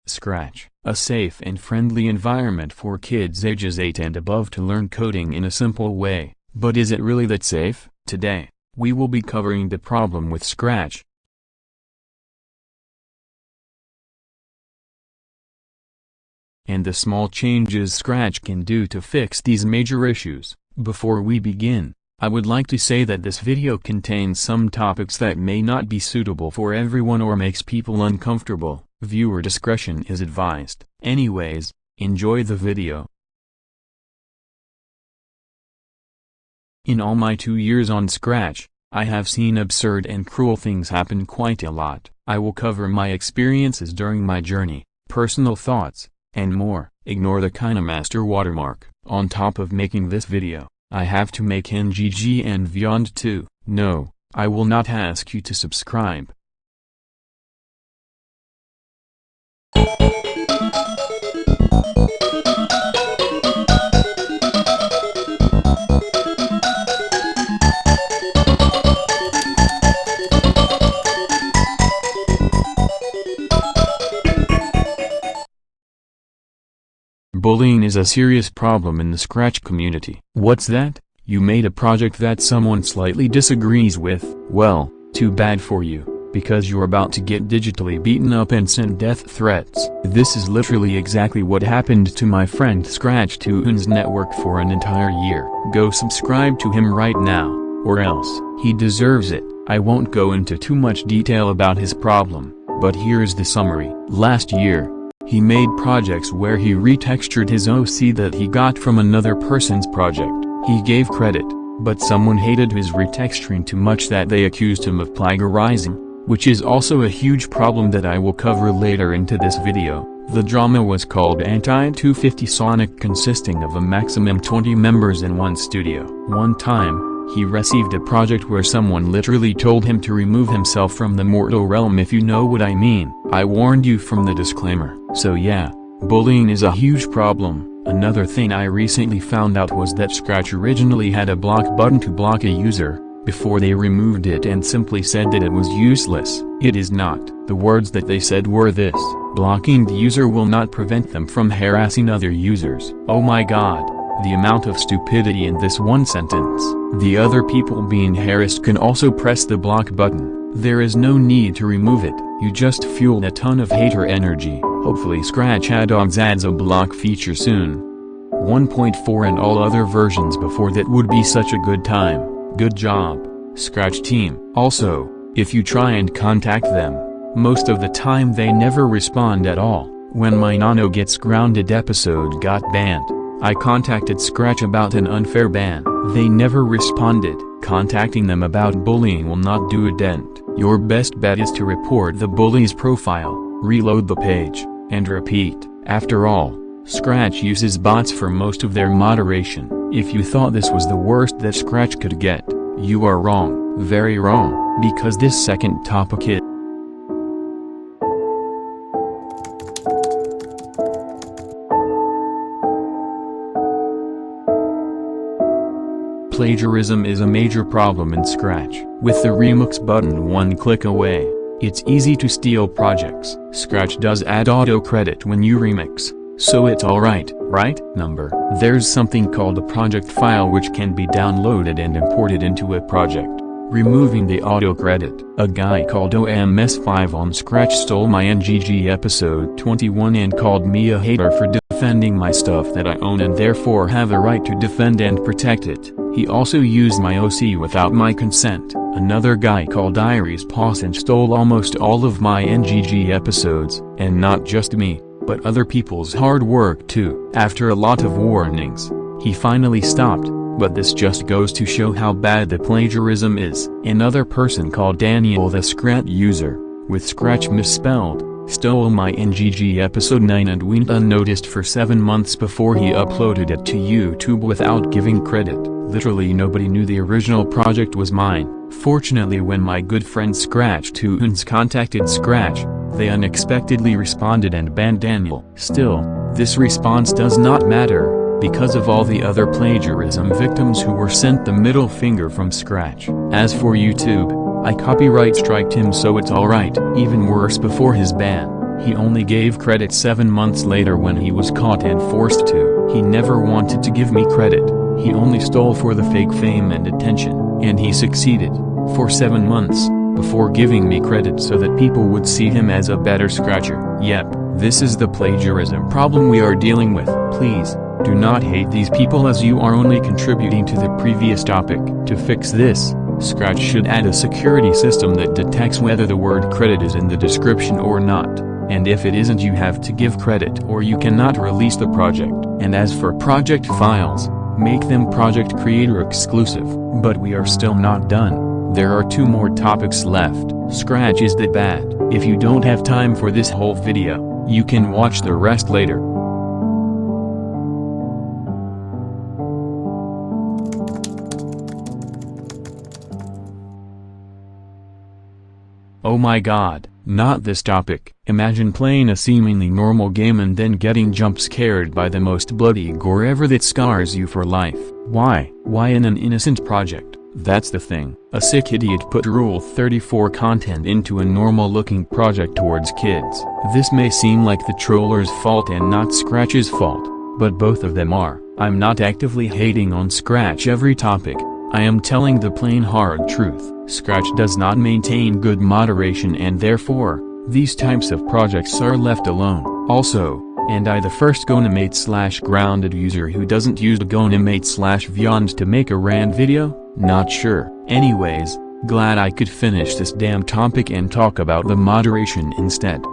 Scratch, a safe and friendly environment for kids ages 8 and above to learn coding in a simple way. But is it really that safe? Today, we will be covering the problem with Scratch and the small changes Scratch can do to fix these major issues. Before we begin, I would like to say that this video contains some topics that may not be suitable for everyone or makes people uncomfortable. Viewer discretion is advised. Anyways, enjoy the video. In all my 2 years on Scratch, I have seen absurd and cruel things happen quite a lot. I will cover my experiences during my journey, personal thoughts, and more. Ignore the KineMaster watermark. On top of making this video, I have to make NGG and Vyond too. No, I will not ask you to subscribe. Bullying is a serious problem in the Scratch community. What's that? You made a project that someone slightly disagrees with? Well, too bad for you, because you're about to get digitally beaten up and sent death threats. This is literally exactly what happened to my friend Scratch Tunes Network for an entire year. Go subscribe to him right now, or else, he deserves it. I won't go into too much detail about his problem, but here's the summary. Last year, he made projects where he retextured his OC that he got from another person's project. He gave credit, but someone hated his retexturing too much that they accused him of plagiarism, which is also a huge problem that I will cover later into this video. The drama was called Anti-250 Sonic, consisting of a maximum 20 members in one studio. One time, he received a project where someone literally told him to remove himself from the mortal realm, if you know what I mean. I warned you from the disclaimer. So yeah, bullying is a huge problem. Another thing I recently found out was that Scratch originally had a block button to block a user, before they removed it and simply said that it was useless. It is not. The words that they said were this: blocking the user will not prevent them from harassing other users. Oh my god. The amount of stupidity in this one sentence. The other people being harassed can also press the block button. There is no need to remove it. You just fueled a ton of hater energy. Hopefully Scratch Add-ons adds a block feature soon. 1.4 and all other versions before that would be such a good time. Good job, Scratch team. Also, if you try and contact them, most of the time they never respond at all. When my Nano Gets Grounded episode got banned, I contacted Scratch about an unfair ban. They never responded. Contacting them about bullying will not do a dent. Your best bet is to report the bully's profile, reload the page, and repeat. After all, Scratch uses bots for most of their moderation. If you thought this was the worst that Scratch could get, you are wrong. Very wrong, because this second topic is plagiarism is a major problem in Scratch. With the remix button one click away, it's easy to steal projects. Scratch does add auto credit when you remix, so it's alright, right? There's something called a project file which can be downloaded and imported into a project, removing the auto credit. A guy called OMS5 on Scratch stole my NGG episode 21 and called me a hater for defending my stuff that I own and therefore have a right to defend and protect it. He also used my OC without my consent. Another guy called Iris Pawson stole almost all of my NGG episodes, and not just me, but other people's hard work too. After a lot of warnings, he finally stopped, but this just goes to show how bad the plagiarism is. Another person called Daniel the Scrat user, with Scratch misspelled, stole my NGG episode 9 and went unnoticed for 7 months before he uploaded it to YouTube without giving credit. Literally nobody knew the original project was mine. Fortunately, when my good friend Scratch Tunes contacted Scratch, they unexpectedly responded and banned Daniel. Still, this response does not matter, because of all the other plagiarism victims who were sent the middle finger from Scratch. As for YouTube, I copyright striked him, so it's alright. Even worse, before his ban, He only gave credit 7 months later when he was caught and forced to. He never wanted to give me credit. He only stole for the fake fame and attention, and he succeeded, for 7 months, before giving me credit so that people would see him as a better scratcher. Yep, this is the plagiarism problem we are dealing with. Please, do not hate these people as you are only contributing to the previous topic. To fix this, Scratch should add a security system that detects whether the word credit is in the description or not, and if it isn't you have to give credit or you cannot release the project. And as for project files, make them project creator exclusive. But we are still not done. There are 2 more topics left. Scratch is that bad. If you don't have time for this whole video, you can watch the rest later. Oh my god, not this topic. Imagine playing a seemingly normal game and then getting jump scared by the most bloody gore ever that scars you for life. Why? Why in an innocent project? That's the thing. A sick idiot put Rule 34 content into a normal-looking project towards kids. This may seem like the troller's fault and not Scratch's fault, but both of them are. I'm not actively hating on Scratch every topic. I am telling the plain hard truth. Scratch does not maintain good moderation and therefore, these types of projects are left alone. Also, and I the first Gonimate/grounded user who doesn't use Gonimate/Vyond to make a rand video? Not sure. Anyways, glad I could finish this damn topic and talk about the moderation instead.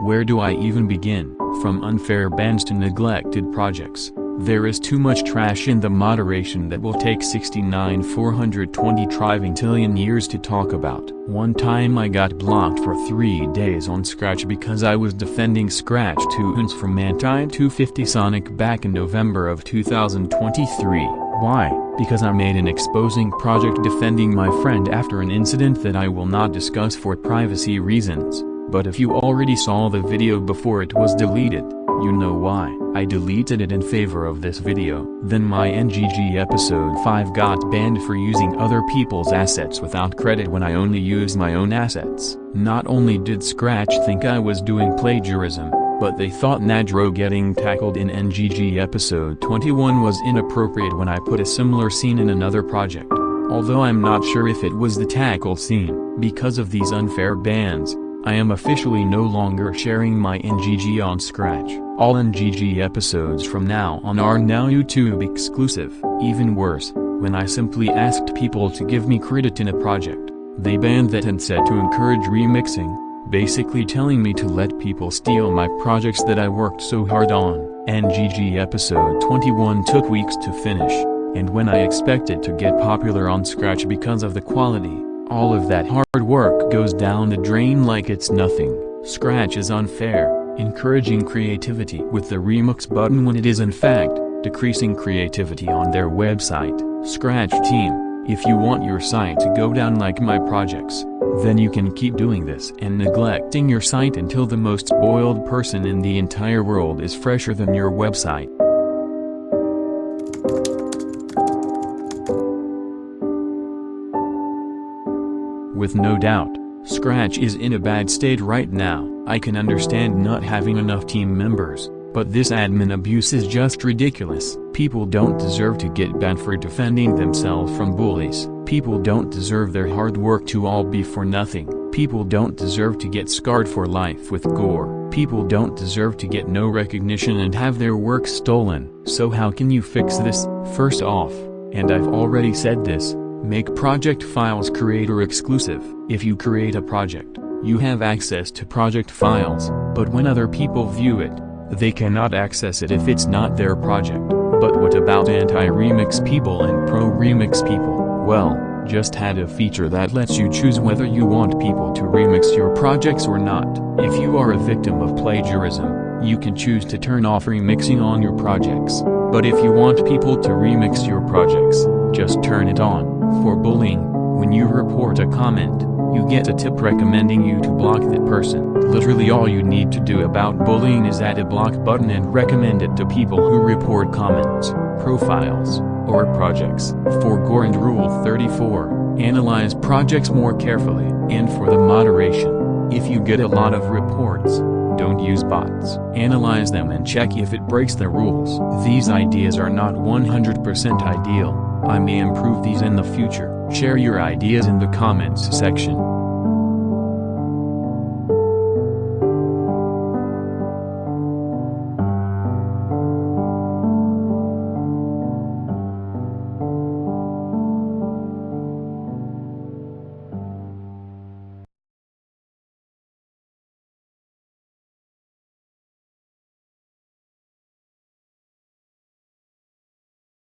Where do I even begin? From unfair bans to neglected projects, there is too much trash in the moderation that will take 69,420 trillion years to talk about. One time I got blocked for 3 days on Scratch because I was defending Scratch tunes from Anti-250 Sonic back in November of 2023. Why? Because I made an exposing project defending my friend after an incident that I will not discuss for privacy reasons. But if you already saw the video before it was deleted, you know why. I deleted it in favor of this video. Then my NGG episode 5 got banned for using other people's assets without credit when I only used my own assets. Not only did Scratch think I was doing plagiarism, but they thought Nadro getting tackled in NGG episode 21 was inappropriate when I put a similar scene in another project. Although I'm not sure if it was the tackle scene. Because of these unfair bans, I am officially no longer sharing my NGG on Scratch. All NGG episodes from now on are now YouTube exclusive. Even worse, when I simply asked people to give me credit in a project, they banned that and said to encourage remixing, basically telling me to let people steal my projects that I worked so hard on. NGG episode 21 took weeks to finish, and when I expected to get popular on Scratch because of the quality, all of that hard work goes down the drain like it's nothing. Scratch is unfair, encouraging creativity with the remix button when it is in fact, decreasing creativity on their website. Scratch team, if you want your site to go down like my projects, then you can keep doing this and neglecting your site until the most spoiled person in the entire world is fresher than your website. With no doubt, Scratch is in a bad state right now. I can understand not having enough team members, but this admin abuse is just ridiculous. People don't deserve to get banned for defending themselves from bullies. People don't deserve their hard work to all be for nothing. People don't deserve to get scarred for life with gore. People don't deserve to get no recognition and have their work stolen. So how can you fix this? First off, and I've already said this, make project files creator exclusive. If you create a project, you have access to project files, but when other people view it, they cannot access it if it's not their project. But what about anti-remix people and pro-remix people? Well, just add a feature that lets you choose whether you want people to remix your projects or not. If you are a victim of plagiarism, you can choose to turn off remixing on your projects. But if you want people to remix your projects, just turn it on. For bullying, when you report a comment, you get a tip recommending you to block that person. Literally all you need to do about bullying is add a block button and recommend it to people who report comments. profiles, or projects. For Gore and Rule 34, analyze projects more carefully. And for the moderation, if you get a lot of reports, don't use bots. Analyze them and check if it breaks the rules. These ideas are not 100% ideal. I may improve these in the future. Share your ideas in the comments section.